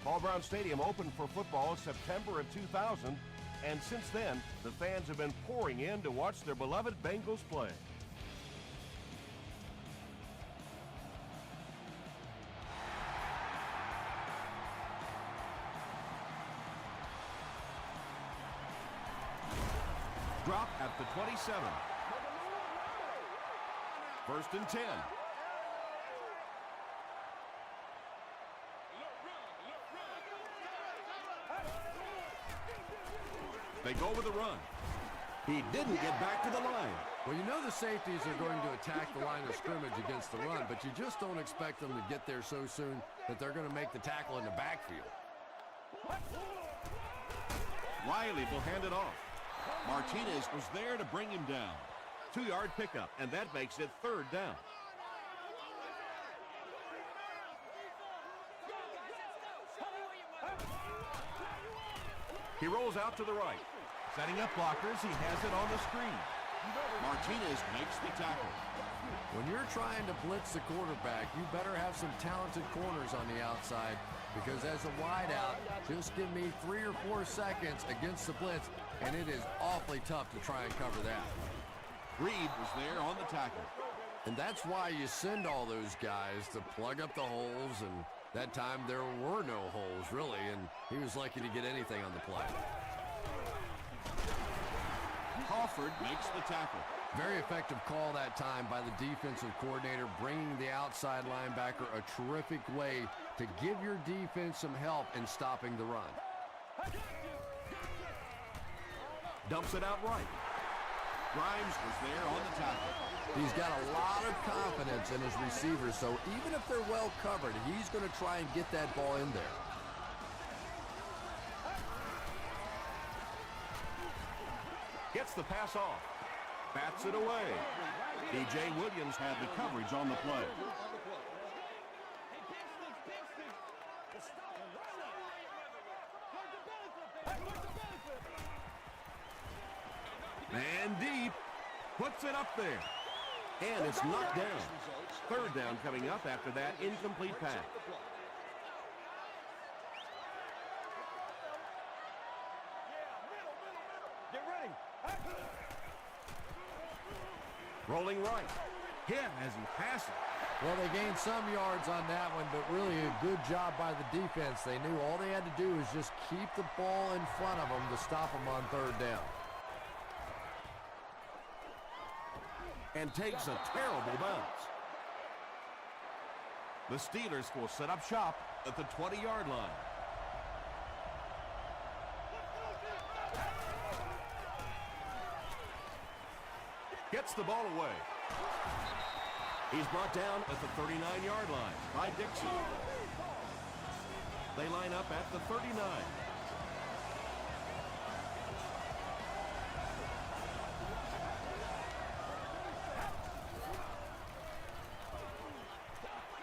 Paul Brown Stadium opened for football September of 2000, and since then, the fans have been pouring in to watch their beloved Bengals play. Drop at the 27. 1st and 10. They go with a run. He didn't get back to the line. Well, you know the safeties are going to attack the line of scrimmage against the run, but you just don't expect them to get there so soon that they're going to make the tackle in the backfield. Riley will hand it off. Martinez was there to bring him down. 2-yard pickup, and that makes it 3rd down. He rolls out to the right. Setting up blockers, he has it on the screen. Martinez makes the tackle. When you're trying to blitz the quarterback, you better have some talented corners on the outside, because as a wideout, just give me 3 or 4 seconds against the blitz, and it is awfully tough to try and cover that. Reed was there on the tackle. And that's why you send all those guys to plug up the holes, and that time there were no holes, really, and he was lucky to get anything on the play. Crawford makes the tackle. Very effective call that time by the defensive coordinator, bringing the outside linebacker a terrific way to give your defense some help in stopping the run. Dumps it out right. Grimes was there on the tackle. He's got a lot of confidence in his receivers, so even if they're well covered, he's going to try and get that ball in there. Gets the pass off. Bats it away. DJ Williams had the coverage on the play. Man deep. Puts it up there. And it's knocked down. 3rd down coming up after that incomplete pass. Get ready. Rolling right. Hit as he passes. Well, they gained some yards on that one, but really a good job by the defense. They knew all they had to do was just keep the ball in front of them to stop them on 3rd down. And takes a terrible bounce. The Steelers will set up shop at the 20-yard line. Gets the ball away. He's brought down at the 39-yard line by Dixon. They line up at the 39.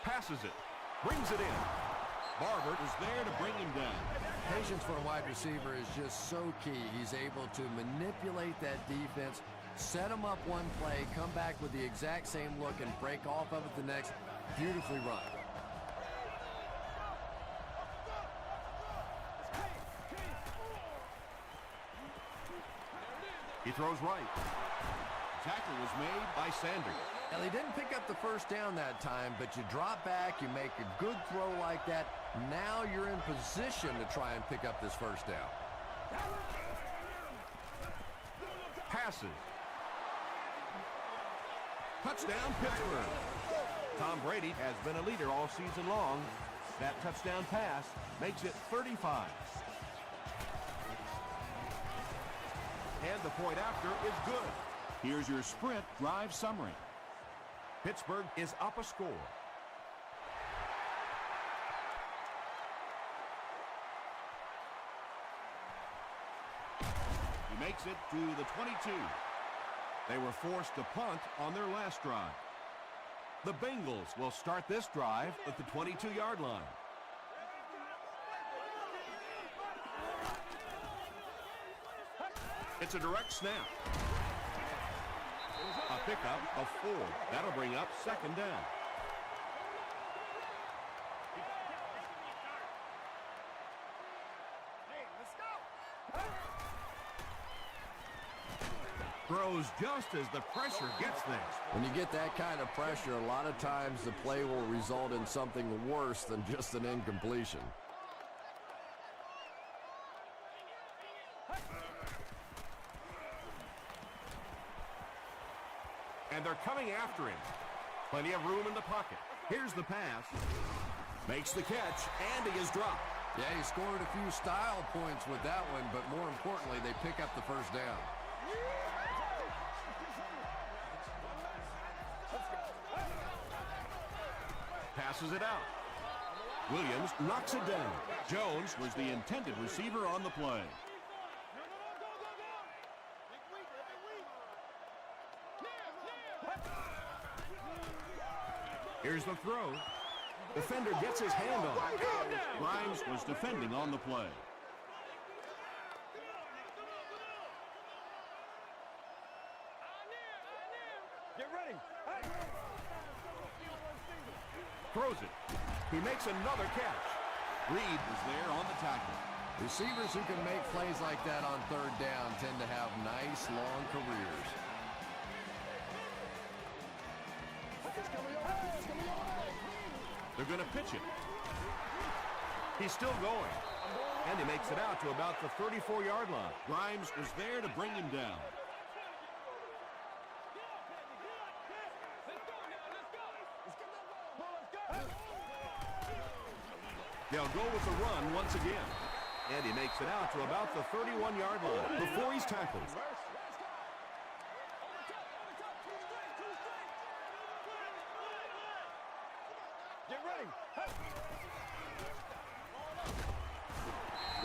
Passes it. Brings it in. Barber is there to bring him down. Patience for a wide receiver is just so key. He's able to manipulate that defense, set them up one play, come back with the exact same look, and break off of it the next. Beautifully run. He throws right. Tackle was made by Sanders. Now, they didn't pick up the 1st down that time, but you drop back, you make a good throw like that. Now you're in position to try and pick up this 1st down. Passes. Touchdown, Pittsburgh. Tom Brady has been a leader all season long. That touchdown pass makes it 35. And the point after is good. Here's your sprint drive summary. Pittsburgh is up a score. He makes it to the 22. They were forced to punt on their last drive. The Bengals will start this drive at the 22-yard line. It's a direct snap. A pickup of 4. That'll bring up 2nd down. Throws just as the pressure gets there. When you get that kind of pressure, a lot of times the play will result in something worse than just an incompletion. And they're coming after him. Plenty of room in the pocket. Here's the pass. Makes the catch, and he is dropped. Yeah, he scored a few style points with that one, but more importantly, they pick up the first down. Passes it out. Williams knocks it down. Jones was the intended receiver on the play. Here's the throw. Defender gets his hand on it. Grimes was defending on the play. Get ready. Throws it. He makes another catch. Reed was there on the tackle. Receivers who can make plays like that on third down tend to have nice, long careers. They're going to pitch it. He's still going. And he makes it out to about the 34-yard line. Grimes was there to bring him down. They'll go with the run once again. And he makes it out to about the 31-yard line before he's tackled. Get ready.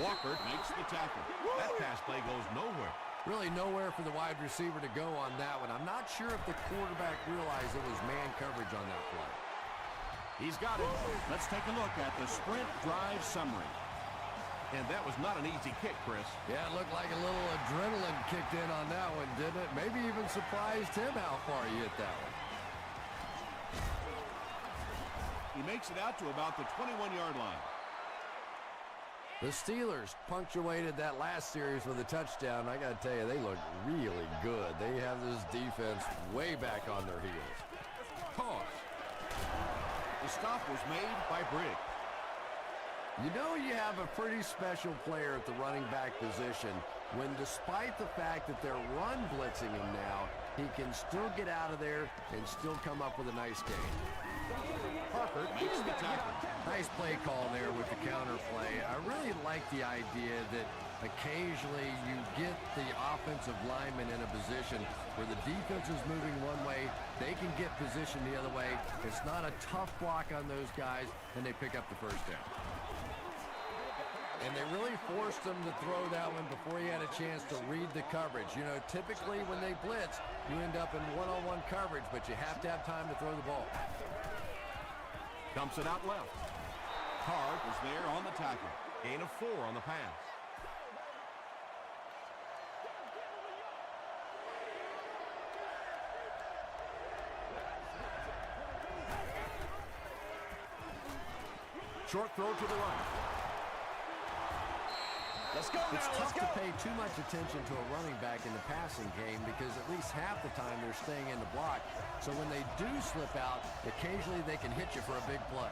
Walker makes the tackle. That pass play goes nowhere. Really nowhere for the wide receiver to go on that one. I'm not sure if the quarterback realized it was man coverage on that play. He's got it. Let's take a look at the sprint drive summary. And that was not an easy kick, Chris. Yeah, it looked like a little adrenaline kicked in on that one, didn't it? Maybe even surprised him how far he hit that one. He makes it out to about the 21-yard line. The Steelers punctuated that last series with a touchdown. I got to tell you, they look really good. They have this defense way back on their heels. Toss. The stop was made by Briggs. You know you have a pretty special player at the running back position when, despite the fact that they're run blitzing him now, he can still get out of there and still come up with a nice game. Parker makes the tackle. Nice play call there with the counter play. I really like the idea that occasionally you get the offensive lineman in a position where the defense is moving one way, they can get positioned the other way. It's not a tough block on those guys, and they pick up the first down. And they really forced him to throw that one before he had a chance to read the coverage. You know, typically when they blitz, you end up in one-on-one coverage, but you have to have time to throw the ball. Dumps it out left. Card was there on the tackle. Gain of 4 on the pass. Short throw to the right. Let's go now. It's Let's tough go. to pay too much attention to a running back in the passing game because at least half the time they're staying in the block. So when they do slip out, occasionally they can hit you for a big play.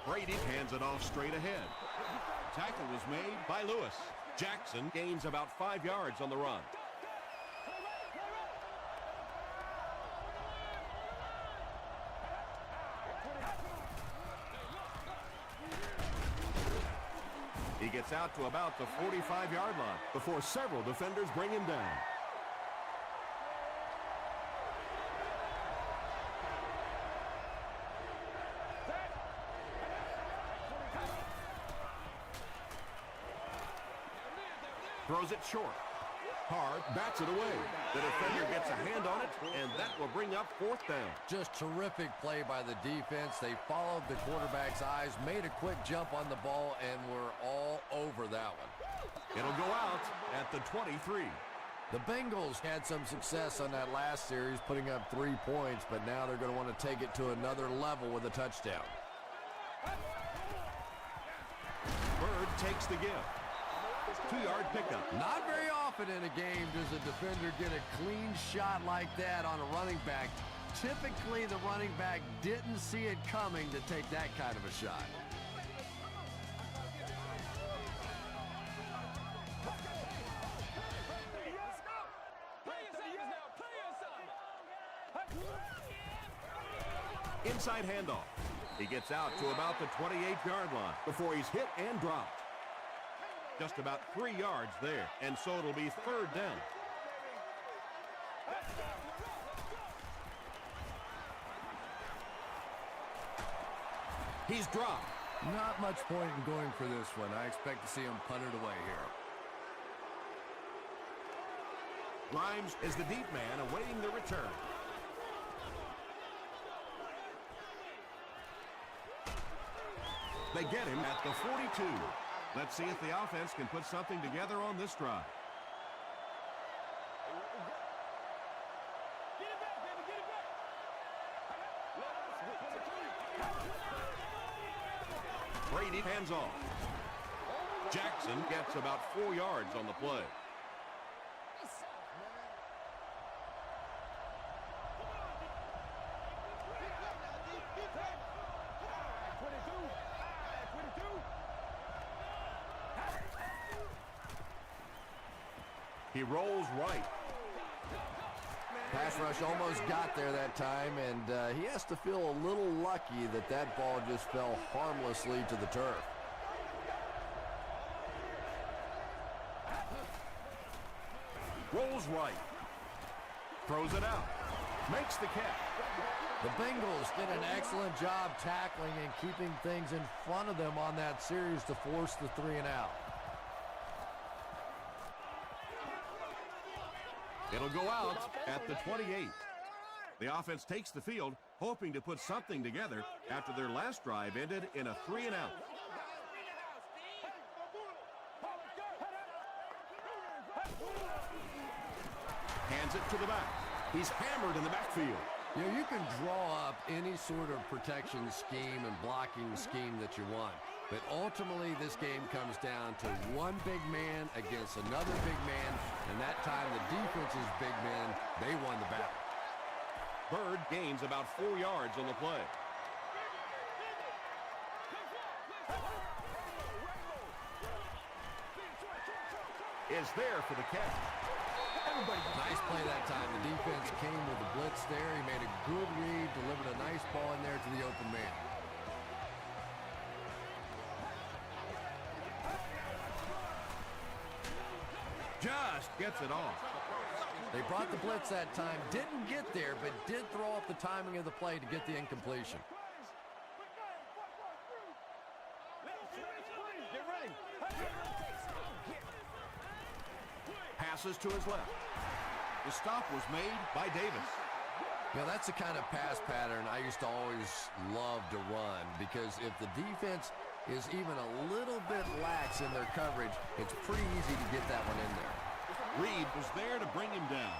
Brady hands it off straight ahead. Tackle was made by Lewis. Jackson gains about 5 yards on the run. He gets out to about the 45-yard line before several defenders bring him down. Throws it short. Hard bats it away. The defender gets a hand on it, and that will bring up 4th down. Just terrific play by the defense. They followed the quarterback's eyes, made a quick jump on the ball, and were all over that one. It'll go out at the 23. The Bengals had some success on that last series, putting up 3 points, but now they're going to want to take it to another level with a touchdown. Bird takes the give. 2-yard pickup. Not very often in a game does a defender get a clean shot like that on a running back. Typically, the running back didn't see it coming to take that kind of a shot. Inside handoff. He gets out to about the 28-yard line before he's hit and dropped. Just about 3 yards there, and so it'll be 3rd down. He's dropped. Not much point in going for this one. I expect to see him punt it away here. Grimes is the deep man awaiting the return. They get him at the 42. Let's see if the offense can put something together on this drive. Brady hands off. Jackson gets about 4 yards on the play. He rolls right. Pass rush almost got there that time, and he has to feel a little lucky that that ball just fell harmlessly to the turf. Rolls right. Throws it out. Makes the catch. The Bengals did an excellent job tackling and keeping things in front of them on that series to force the 3-and-out. It'll go out at the 28. The offense takes the field, hoping to put something together after their last drive ended in a 3-and-out. Hands it to the back. He's hammered in the backfield. You know, you can draw up any sort of protection scheme and blocking scheme that you want. But ultimately, this game comes down to one big man against another big man. And that time, the defense's big men, they won the battle. Bird gains about 4 yards on the play. Is there for the catch. Nice play that time. The defense came with the blitz there. He made a good read, delivered a nice ball in there to the open man. Just gets it off. They brought the blitz that time, didn't get there, but did throw off the timing of the play to get the incompletion. Passes to his left. The stop was made by Davis. You know, that's the kind of pass pattern I used to always love to run, because if the defense is even a little bit lax in their coverage, it's pretty easy to get that one in there. Reed was there to bring him down.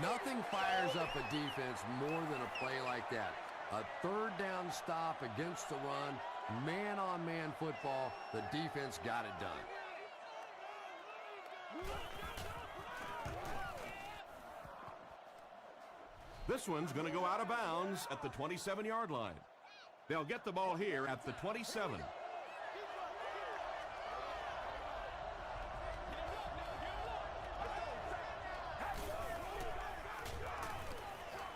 Nothing fires up a defense more than a play like that. A 3rd down stop against the run, man-on-man football, the defense got it done. This one's going to go out of bounds at the 27-yard line. They'll get the ball here at the 27.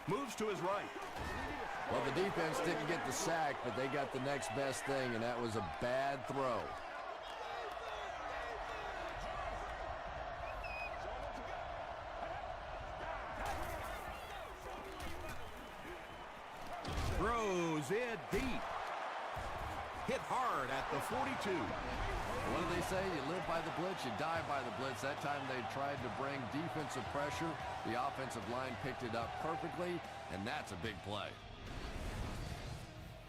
Moves to his right. Well, the defense didn't get the sack, but they got the next best thing, and that was a bad throw. Throws it deep. Hit hard at the 42. What do they say? You live by the blitz, you die by the blitz. That time they tried to bring defensive pressure. The offensive line picked it up perfectly, and that's a big play.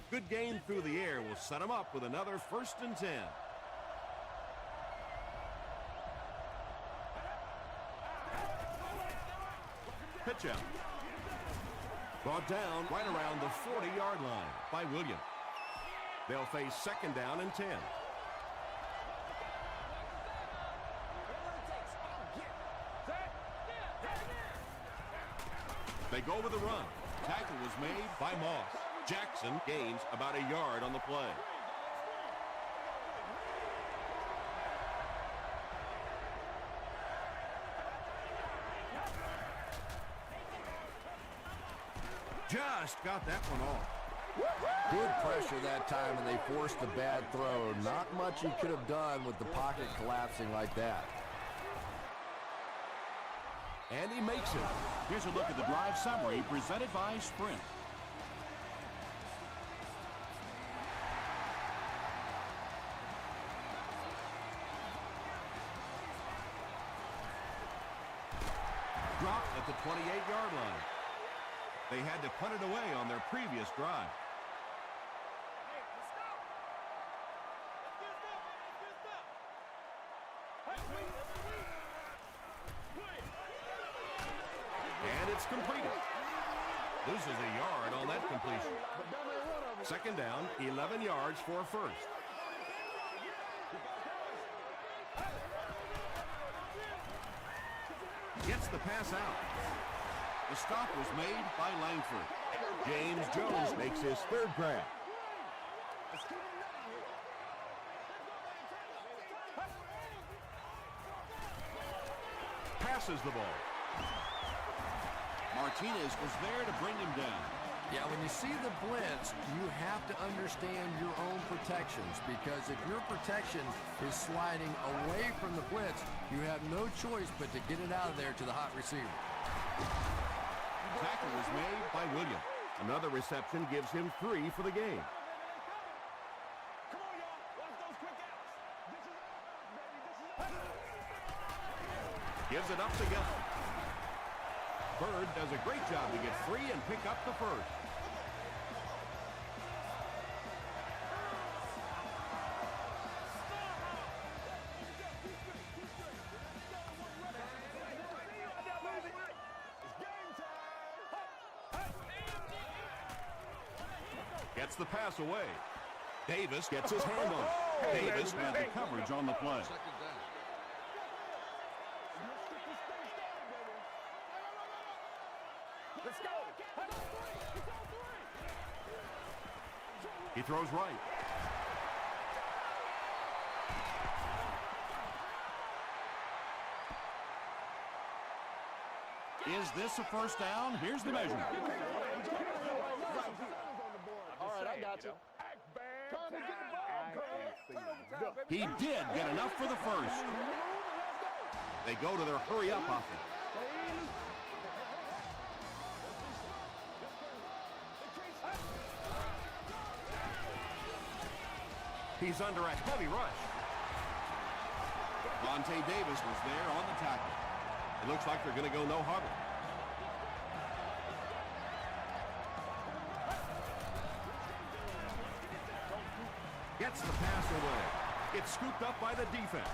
Good gain through the air will set him up with another 1st and 10. Pitch out. Brought down right around the 40-yard line by Williams. They'll face 2nd down and 10. They go with the run. Tackle was made by Moss. Jackson gains about a yard on the play. Just got that one off. Good pressure that time, and they forced a bad throw. Not much he could have done with the pocket collapsing like that. And he makes it. Here's a look at the drive summary presented by Sprint. Dropped at the 28-yard line. They had to punt it away on their previous drive. And it's completed. Loses a yard on that completion. Second down, 11 yards for a first. Gets the pass out. The stop was made by Langford. James Jones makes his third grab. Passes the ball. Martinez was there to bring him down. Yeah, when you see the blitz, you have to understand your own protections, because if your protection is sliding away from the blitz, you have no choice but to get it out of there to the hot receiver. Tackle was made by Williams. Another reception gives him 3 for the game. Gives it up to Gillum. Bird does a great job to get free and pick up the first. Gets the pass away. Davis gets his hand on it. Davis had the coverage on the play. He throws right. Is this a first down? Here's the measurement. All right, I got you. He did get enough for the first. They go to their hurry-up offense. He's under a heavy rush. Vontae Davis was there on the tackle. It looks like they're going to go no huddle. Gets the pass away. It's scooped up by the defense.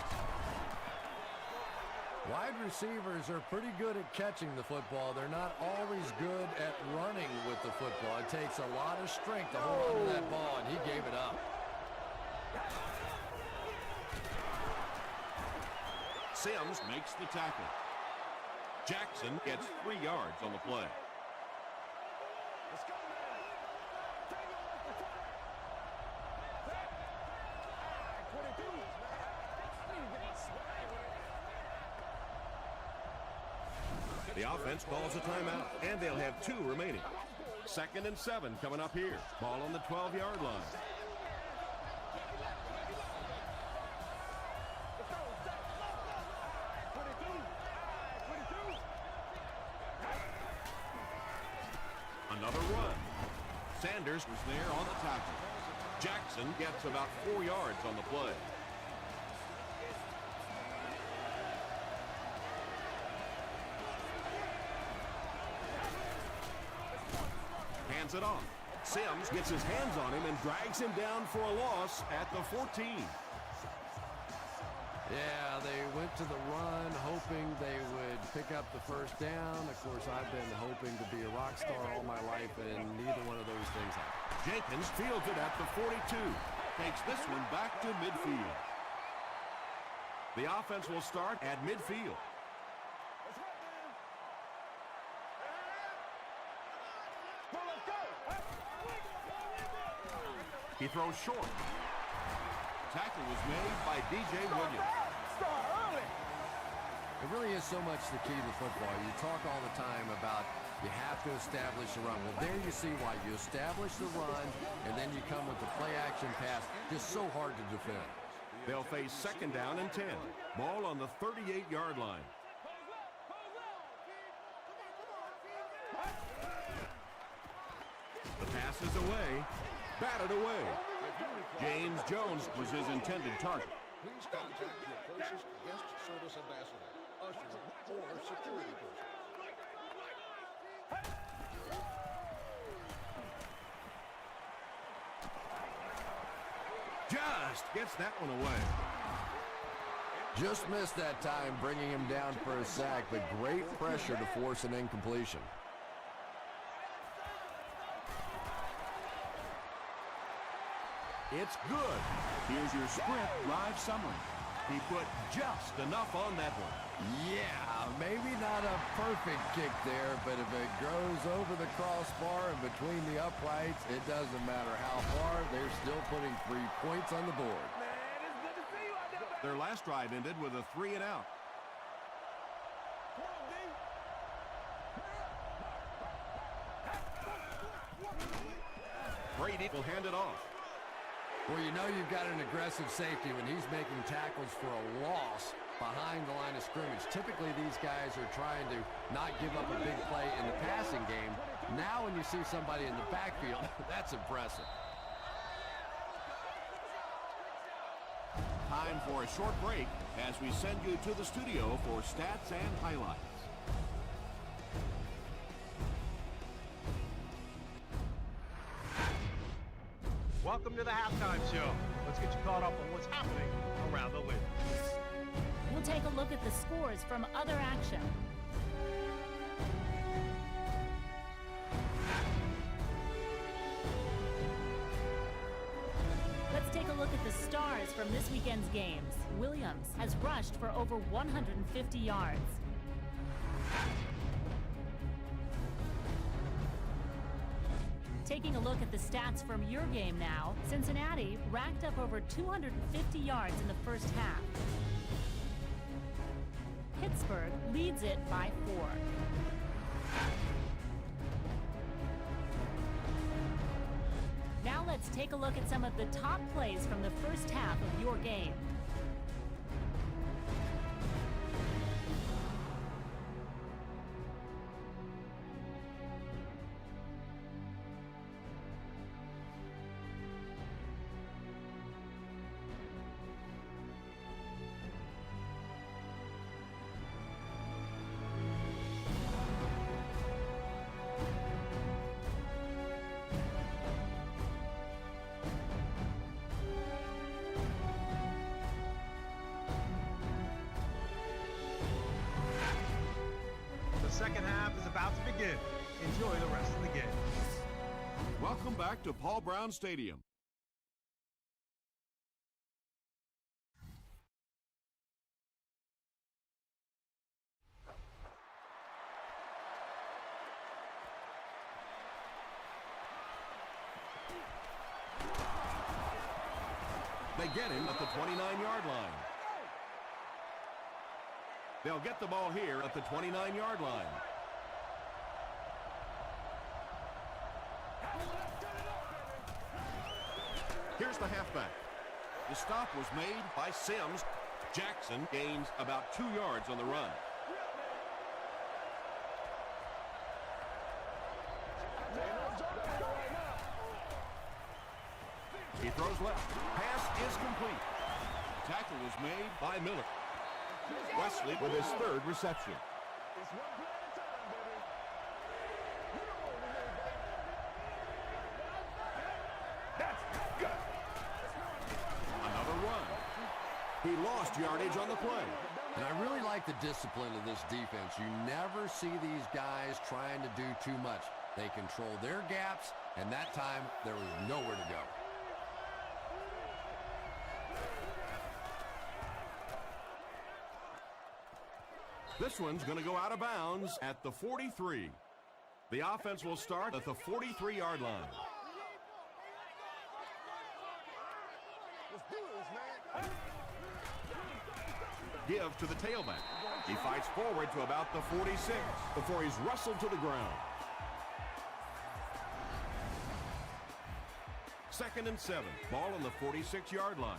Wide receivers are pretty good at catching the football. They're not always good at running with the football. It takes a lot of strength to hold on to that ball, and he gave it up. Sims makes the tackle. Jackson gets 3 yards on the play. The offense calls a timeout, and they'll have 2 remaining. 2nd and 7 coming up here. Ball on the 12-yard line. Another run. Sanders was there on the tackle. Jackson gets about 4 yards on the play. Hands it off. Sims gets his hands on him and drags him down for a loss at the 14. Yeah, they went to the run, hoping they would pick up the first down. Of course, I've been hoping to be a rock star all my life, and neither one of those things happened. Jenkins fields it at the 42. Takes this one back to midfield. The offense will start at midfield. He throws short. Tackle was made by D.J. Williams. Start early. It really is so much the key to football. You talk all the time about you have to establish the run. Well, there you see why. You establish the run, and then you come with the play-action pass. Just so hard to defend. They'll face second down and 10. Ball on the 38-yard line. The pass is away. Batted away. James Jones was his intended target. Please contact your closest guest service ambassador, usher, or security person. Just gets that one away. Just missed that time, bringing him down for a sack, but great pressure to force an incompletion. It's good. Here's your sprint drive summary. He put just enough on that one. Yeah, maybe not a perfect kick there, but if it goes over the crossbar and between the uprights, it doesn't matter how far, they're still putting 3 points on the board. Their last drive ended with a 3 and out. Brady will hand it off. Well, you know you've got an aggressive safety when he's making tackles for a loss behind the line of scrimmage. Typically, these guys are trying to not give up a big play in the passing game. Now when you see somebody in the backfield, that's impressive. Time for a short break as we send you to the studio for stats and highlights. Welcome to the halftime show. Let's get you caught up on what's happening around the league. We'll take a look at the scores from other action. Let's take a look at the stars from this weekend's games. Williams has rushed for over 150 yards. Taking a look at the stats from your game now, Cincinnati racked up over 250 yards in the first half. Pittsburgh leads it by 4. Now let's take a look at some of the top plays from the first half of your game. The second half is about to begin. Enjoy the rest of the game. Welcome back to Paul Brown Stadium. They get him at the 29-yard line. They'll get the ball here at the 29-yard line. Here's the halfback. The stop was made by Sims. Jackson gains about 2 yards on the run. He throws left. Pass is complete. Tackle was made by Miller. Wesley with his 3rd reception. Another run. He lost yardage on the play. And I really like the discipline of this defense. You never see these guys trying to do too much. They control their gaps, and that time there was nowhere to go. This one's going to go out of bounds at the 43. The offense will start at the 43-yard line. Let's do this, man. Give to the tailback. He fights forward to about the 46 before he's wrestled to the ground. 2nd and 7. Ball on the 46-yard line.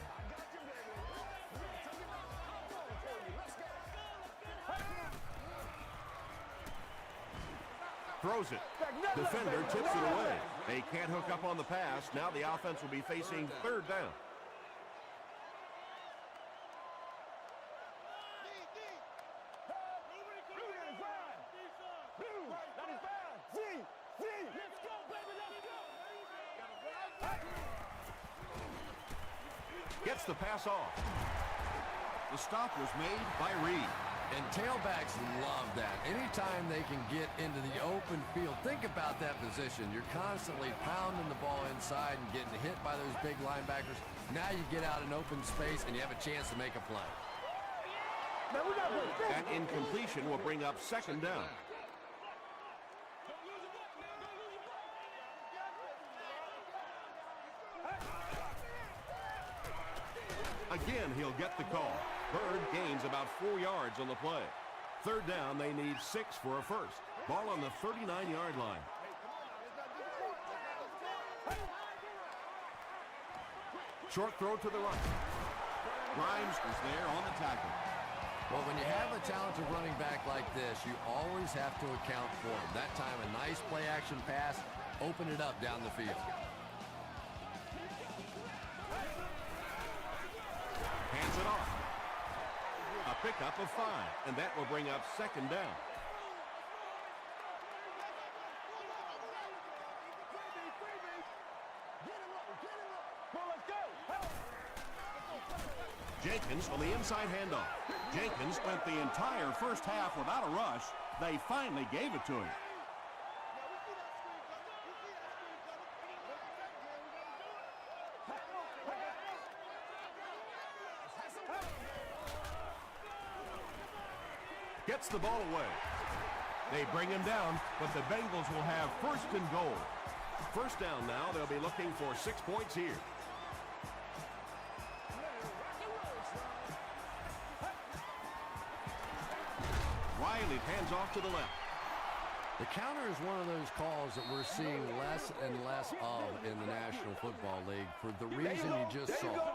Throws it. Defender tips it away. They can't hook up on the pass. Now the offense will be facing 3rd down. Gets the pass off. The stop was made by Reed. And tailbacks love that. Anytime they can get into the open field, think about that position. You're constantly pounding the ball inside and getting hit by those big linebackers. Now you get out in open space and you have a chance to make a play. That incompletion will bring up 2nd down. Again, he'll get the call. Bird gains about 4 yards on the play. 3rd down, they need 6 for a first. Ball on the 39-yard line. Short throw to the right. Grimes is there on the tackle. Well, when you have a talented running back like this, you always have to account for him. That time, a nice play-action pass, open it up down the field. Hands it off. A pickup of 5, and that will bring up 2nd down. Jenkins on the inside handoff. Jenkins spent the entire first half without a rush. They finally gave it to him. Gets the ball away. They bring him down, but the Bengals will have 1st and goal. 1st down now. They'll be looking for 6 points here. Riley hands off to the left. The counter is one of those calls that we're seeing less and less of in the National Football League for the reason you just saw.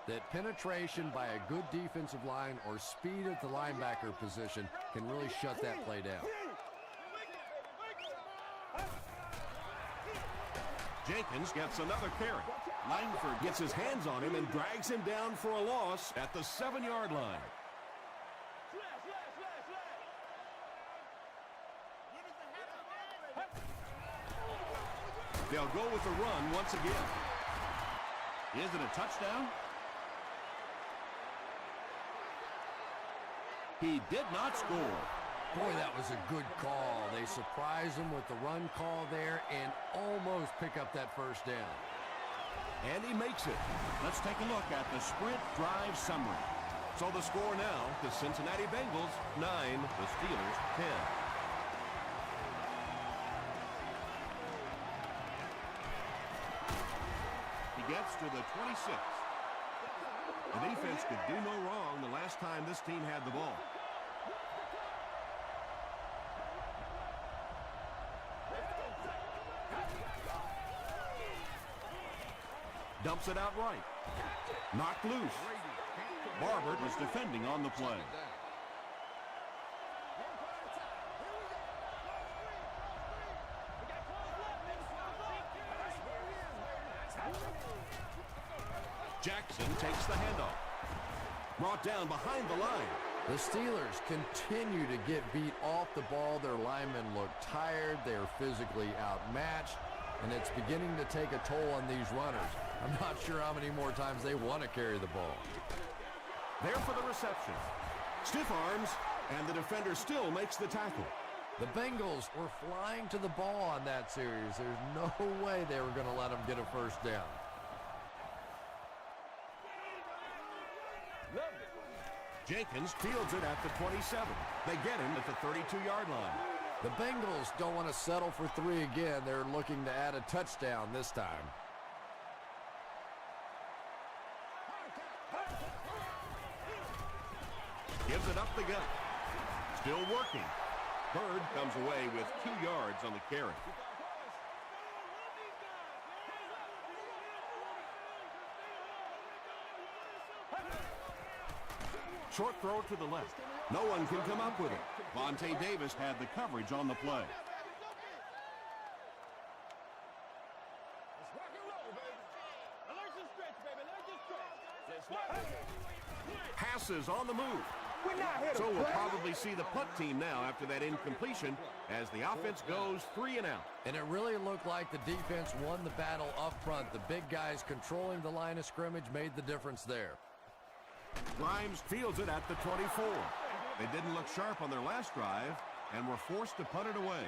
That penetration by a good defensive line or speed at the linebacker position can really shut that play down. Jenkins gets another carry. Langford gets his hands on him and drags him down for a loss at the 7-yard line. They'll go with the run once again. Is it a touchdown? He did not score. Boy, that was a good call. They surprise him with the run call there and almost pick up that 1st down. And he makes it. Let's take a look at the sprint drive summary. So the score now, the Cincinnati Bengals 9, the Steelers 10. He gets to the 26. The defense could do no wrong the last time this team had the ball. Dumps it out right. Knocked loose. Barber was defending on the play. Jackson takes the handoff. Brought down behind the line. The Steelers continue to get beat off the ball. Their linemen look tired. They are physically outmatched, and it's beginning to take a toll on these runners. I'm not sure how many more times they want to carry the ball. There for the reception. Stiff arms, and the defender still makes the tackle. The Bengals were flying to the ball on that series. There's no way they were going to let them get a 1st down. Jenkins fields it at the 27. They get him at the 32-yard line. The Bengals don't want to settle for 3 again. They're looking to add a touchdown this time. Gives it up the gut. Still working. Bird comes away with 2 yards on the carry. Short throw to the left. No one can come up with it. Vontae Davis had the coverage on the play. Passes on the move. So we'll probably see the punt team now after that incompletion as the offense goes 3 and out. And it really looked like the defense won the battle up front. The big guys controlling the line of scrimmage made the difference there. Grimes fields it at the 24. They didn't look sharp on their last drive and were forced to punt it away.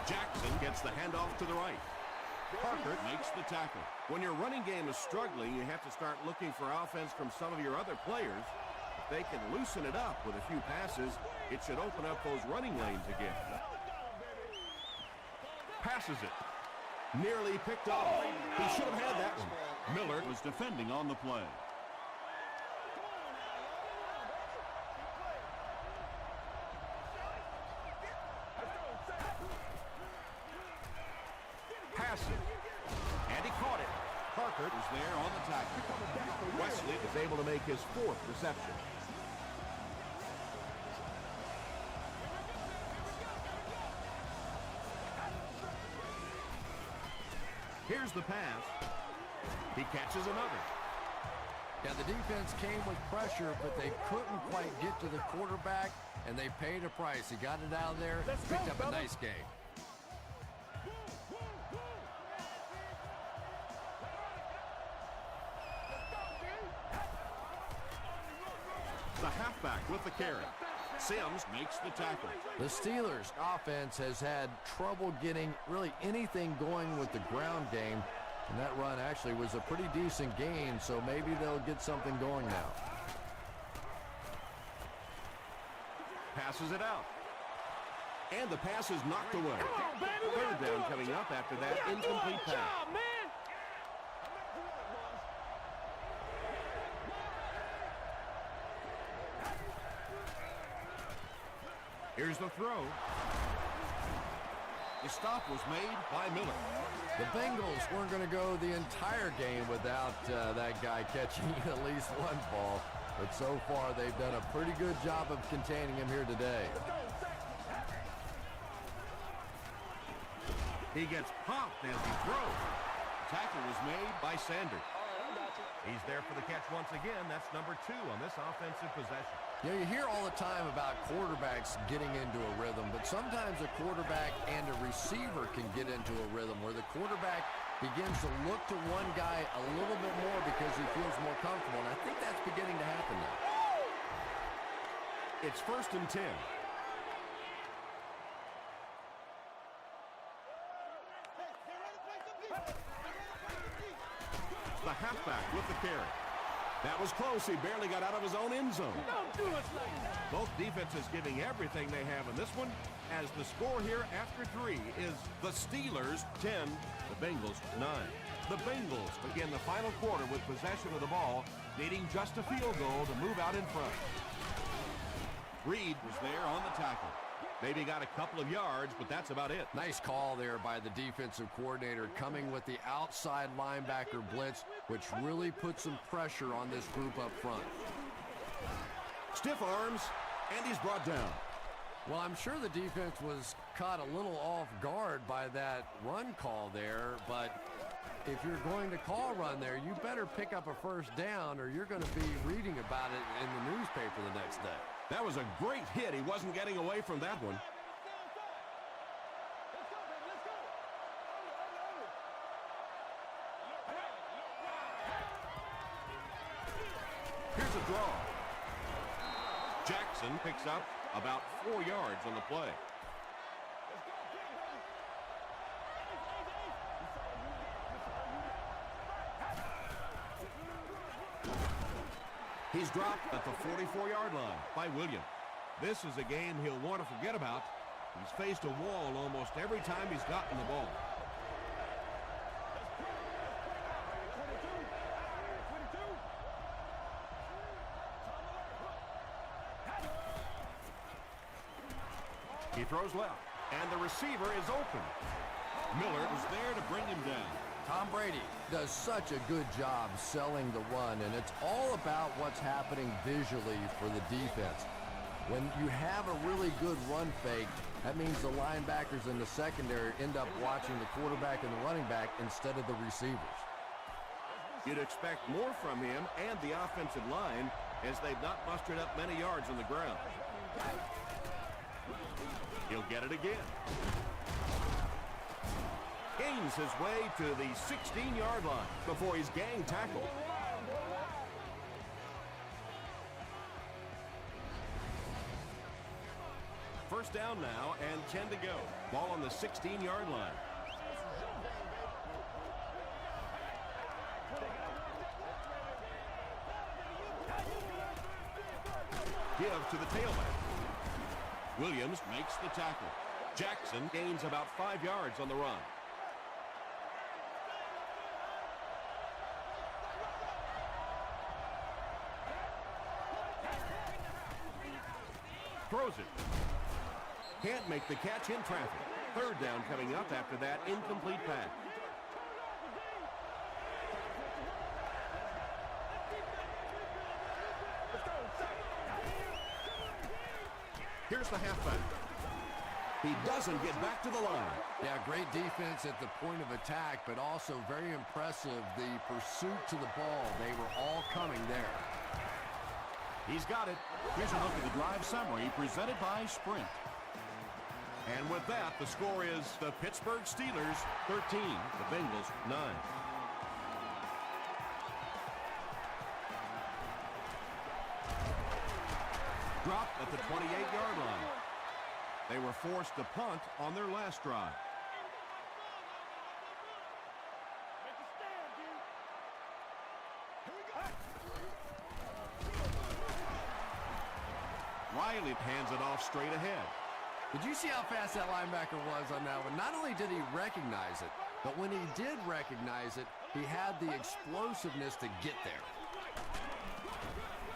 Jackson gets the handoff to the right. Parker makes the tackle. When your running game is struggling, you have to start looking for offense from some of your other players. If they can loosen it up with a few passes, it should open up those running lanes again. Passes it. Nearly picked off. He should have had that one. Miller was defending on the play. Pass it. And he caught it. Parker was there on the tackle. Wesley was able to make his 4th reception. Here's the pass. He catches another. Yeah, the defense came with pressure, but they couldn't quite get to the quarterback, and they paid a price. He got it out of there, picked up a nice gain. The halfback with the carry. Sims makes the tackle. The Steelers' offense has had trouble getting really anything going with the ground game, and that run actually was a pretty decent gain, so maybe they'll get something going now. Passes it out. And the pass is knocked away. 3rd down coming up after that incomplete pass. Here's the throw. The stop was made by Miller. The Bengals weren't going to go the entire game without that guy catching at least one ball, but so far they've done a pretty good job of containing him here today. He gets popped as he throws. The tackle was made by Sanders. He's there for the catch once again. That's number 2 on this offensive possession. You know, you hear all the time about quarterbacks getting into a rhythm, but sometimes a quarterback and a receiver can get into a rhythm where the quarterback begins to look to one guy a little bit more because he feels more comfortable, and I think that's beginning to happen now. It's 1st and 10. The halfback with the carry. That was close. He barely got out of his own end zone. Both defenses giving everything they have in this one, as the score here after 3 is the Steelers 10, the Bengals 9. The Bengals begin the final quarter with possession of the ball, needing just a field goal to move out in front. Reed was there on the tackle. Maybe got a couple of yards, but that's about it. Nice call there by the defensive coordinator, coming with the outside linebacker blitz, which really put some pressure on this group up front. Stiff arms, and he's brought down. Well, I'm sure the defense was caught a little off guard by that run call there, but if you're going to call run there, you better pick up a 1st down or you're going to be reading about it in the newspaper the next day. That was a great hit. He wasn't getting away from that one. Here's a draw. Jackson picks up about 4 yards on the play. He's dropped at the 44-yard line by Williams. This is a game he'll want to forget about. He's faced a wall almost every time he's gotten the ball. He throws left, and the receiver is open. Miller was there to bring him down. Tom Brady does such a good job selling the run, and it's all about what's happening visually for the defense. When you have a really good run fake, that means the linebackers in the secondary end up watching the quarterback and the running back instead of the receivers. You'd expect more from him and the offensive line as they've not mustered up many yards on the ground. He'll get it again. Gains his way to the 16-yard line before he's gang tackled. First down now and 10 to go. Ball on the 16-yard line. Give to the tailback. Williams makes the tackle. Jackson gains about 5 yards on the run. Throws it. Can't make the catch in traffic. Third down coming up after that incomplete pass. Here's the halfback. He doesn't get back to the line. Yeah, great defense at the point of attack, but also very impressive the pursuit to the ball. They were all coming there. He's got it. Here's a look at the drive summary presented by Sprint. And with that, the score is the Pittsburgh Steelers 13, the Bengals 9. Dropped at the 28-yard line. They were forced to punt on their last drive. Riley hands it off straight ahead. Did you see how fast that linebacker was on that one? Not only did he recognize it, but when he did recognize it, he had the explosiveness to get there.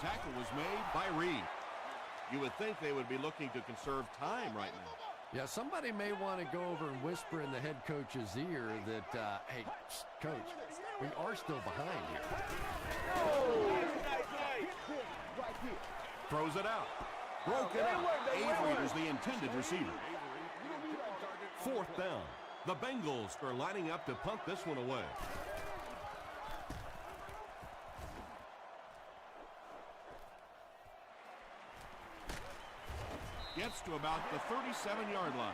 Tackle was made by Reed. You would think they would be looking to conserve time right now. Yeah, somebody may want to go over and whisper in the head coach's ear that, hey, coach, we are still behind here. Throws it out. Broke it up. Avery was the intended receiver. Fourth down. The Bengals are lining up to punt this one away. Gets to about the 37-yard line.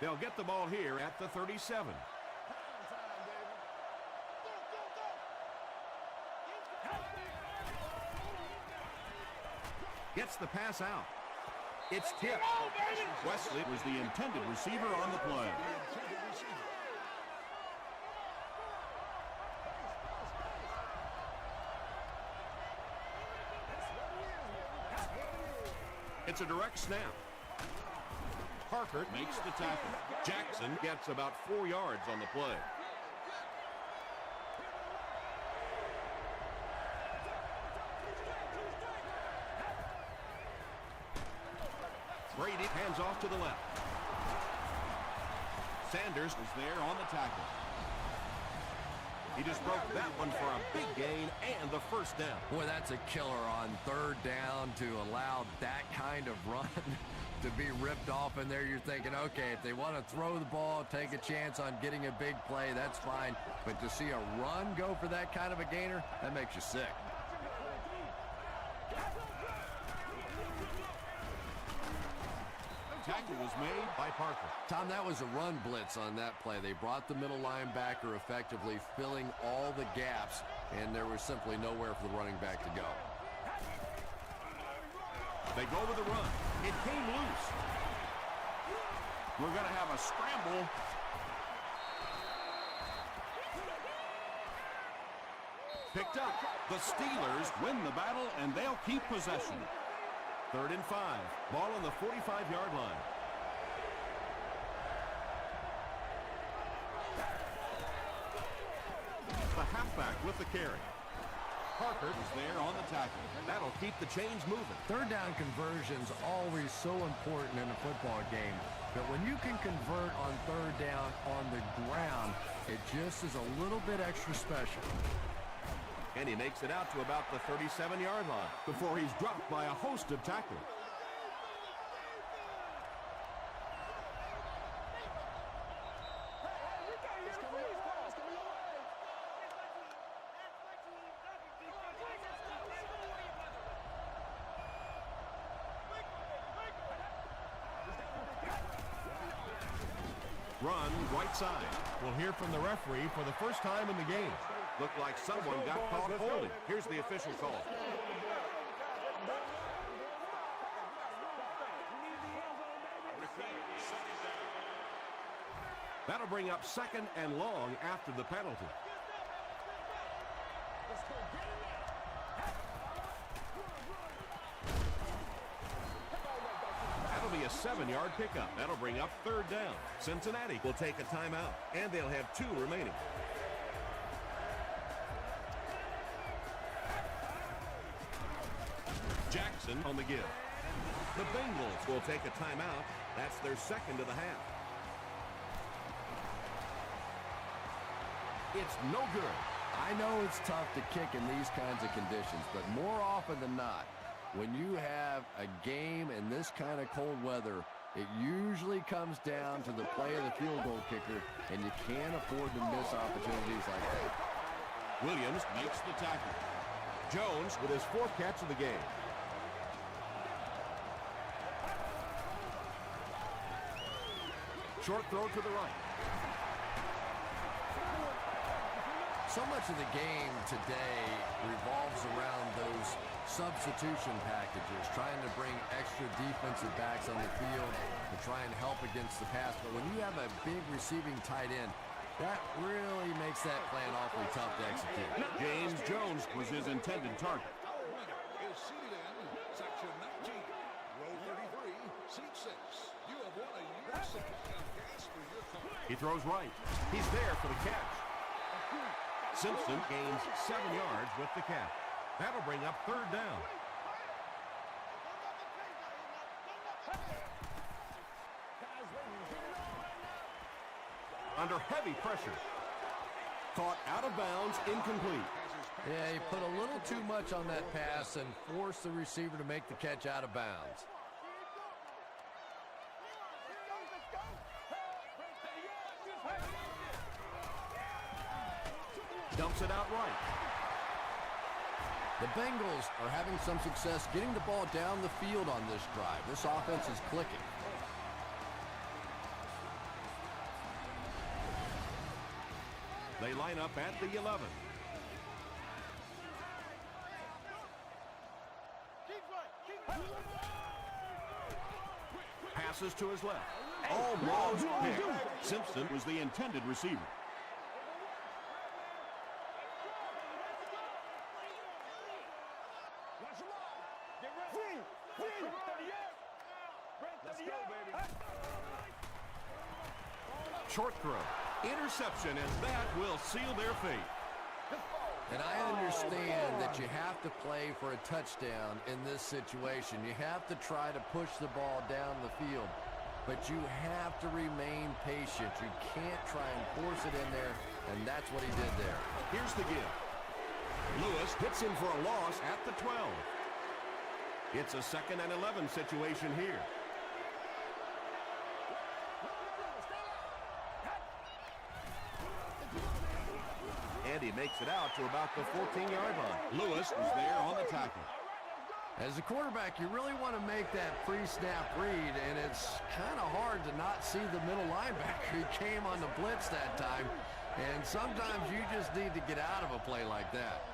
They'll get the ball here at the 37. Gets the pass out. It's tipped. Wesley was the intended receiver on the play. It's a direct snap. Parker makes the tackle. Jackson gets about 4 yards on the play. Brady hands off to the left. Sanders was there on the tackle. He just broke that one for a big gain and the first down. Boy, that's a killer on third down to allow that kind of run to be ripped off in there. You're thinking, okay, if they want to throw the ball, take a chance on getting a big play, that's fine. But to see a run go for that kind of a gainer, that makes you sick. Tackle was made by Parker. Tom, that was a run blitz on that play. They brought the middle linebacker effectively filling all the gaps, and there was simply nowhere for the running back to go. They go with the run. It came loose. We're going to have a scramble. Picked up. The Steelers win the battle, and they'll keep possession. 3rd and 5. Ball on the 45-yard line. The halfback with the carry. Parker is there on the tackle. That'll keep the chains moving. Third down conversion's always so important in a football game. But when you can convert on third down on the ground, it just is a little bit extra special. And he makes it out to about the 37-yard line before he's dropped by a host of tacklers. Run right side. We'll hear from the referee for the first time in the game. Looked like someone got caught holding. Here's the official call. That'll bring up second and long after the penalty. That'll be a 7-yard pickup. That'll bring up third down. Cincinnati will take a timeout, and they'll have 2 remaining. Jackson on the give. The Bengals will take a timeout. That's their second of the half. It's no good. I know it's tough to kick in these kinds of conditions, but more often than not, when you have a game in this kind of cold weather, it usually comes down to the play of the field goal kicker, and you can't afford to miss opportunities like that. Williams makes the tackle. Jones with his 4th catch of the game. Short throw to the right. So much of the game today revolves around those substitution packages, trying to bring extra defensive backs on the field to try and help against the pass. But when you have a big receiving tight end, that really makes that plan awfully tough to execute. James Jones was his intended target. Our winner is seated in section 19, row 33, seat 6. You have won a year's supply of gas for your car. He throws right. He's there for the catch. Simpson gains 7 yards with the catch. That'll bring up third down. Under heavy pressure. Caught out of bounds, incomplete. Yeah, he put a little too much on that pass and forced the receiver to make the catch out of bounds. Dumps it out right. The Bengals are having some success getting the ball down the field on this drive. This offense is clicking. They line up at the 11. Passes to his left. Almost picked. Simpson was the intended receiver. Short throw. Interception, and that will seal their fate. And I understand that you have to play for a touchdown in this situation. You have to try to push the ball down the field. But you have to remain patient. You can't try and force it in there, and that's what he did there. Here's the give. Lewis hits him for a loss at the 12. It's a 2nd and 11 situation here. And he makes it out to about the 14-yard line. Lewis is there on the tackle. As a quarterback, you really want to make that pre-snap read, and it's kind of hard to not see the middle linebacker. He came on the blitz that time, and sometimes you just need to get out of a play like that.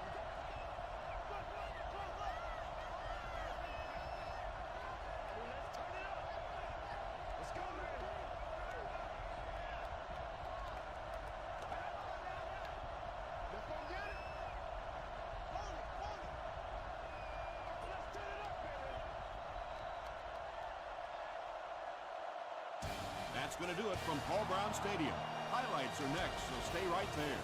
That's going to do it from Paul Brown Stadium. Highlights are next, so stay right there.